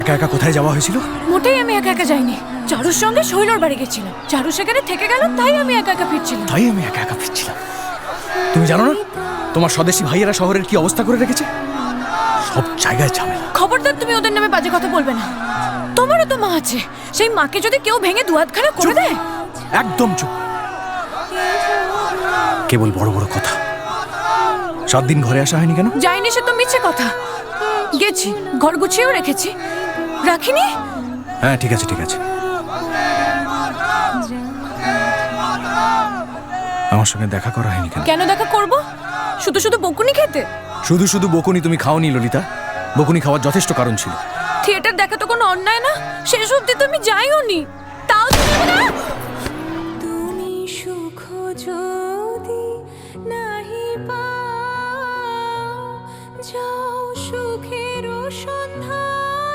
একা একা কোথায় যাওয়া হয়েছিল? মোটেই আমি একা একা যাইনি, চারুর সঙ্গে শৈলর বাড়ি গেছিলাম। চারু সেখানে থেকে গেল, তাই আমি একা একা ফিরছিলাম। তুমি জানো না তোমার স্বদেশী ভাইয়েরা শহরের কি অবস্থা করে রেখেছে? সব জায়গায় ঝামেলা। খবরদার তুমি ওদের নামে বাজে কথা বলবে না। তোমারও তো মা আছে, সেই মাকে যদি কেউ ভেঙে দুহাতখানা করে দেয়। একদম চুপ। কেবল বড় বড় কথা। 7 দিন ঘরে আসা হয়নি কেন? যাইনি সে তো মিছে কথা। গেছি, ঘর গুছিয়েও রেখেছি। রাখিনি? হ্যাঁ ঠিক আছে ঠিক আছে। আমার সঙ্গে দেখা করা হয়নি কেন? কেন দেখা করব? শুধু শুধু বকুনি খেতে? শুধু শুধু বকুনি তুমি খাওনি ললিতা। বকুনি খাওয়ার যথেষ্ট কারণ ছিল। থিয়েটার দেখা তো কোনো অন্যায় না। শেষ অবধি তো আমি যাইও নি, তাও তুমি না।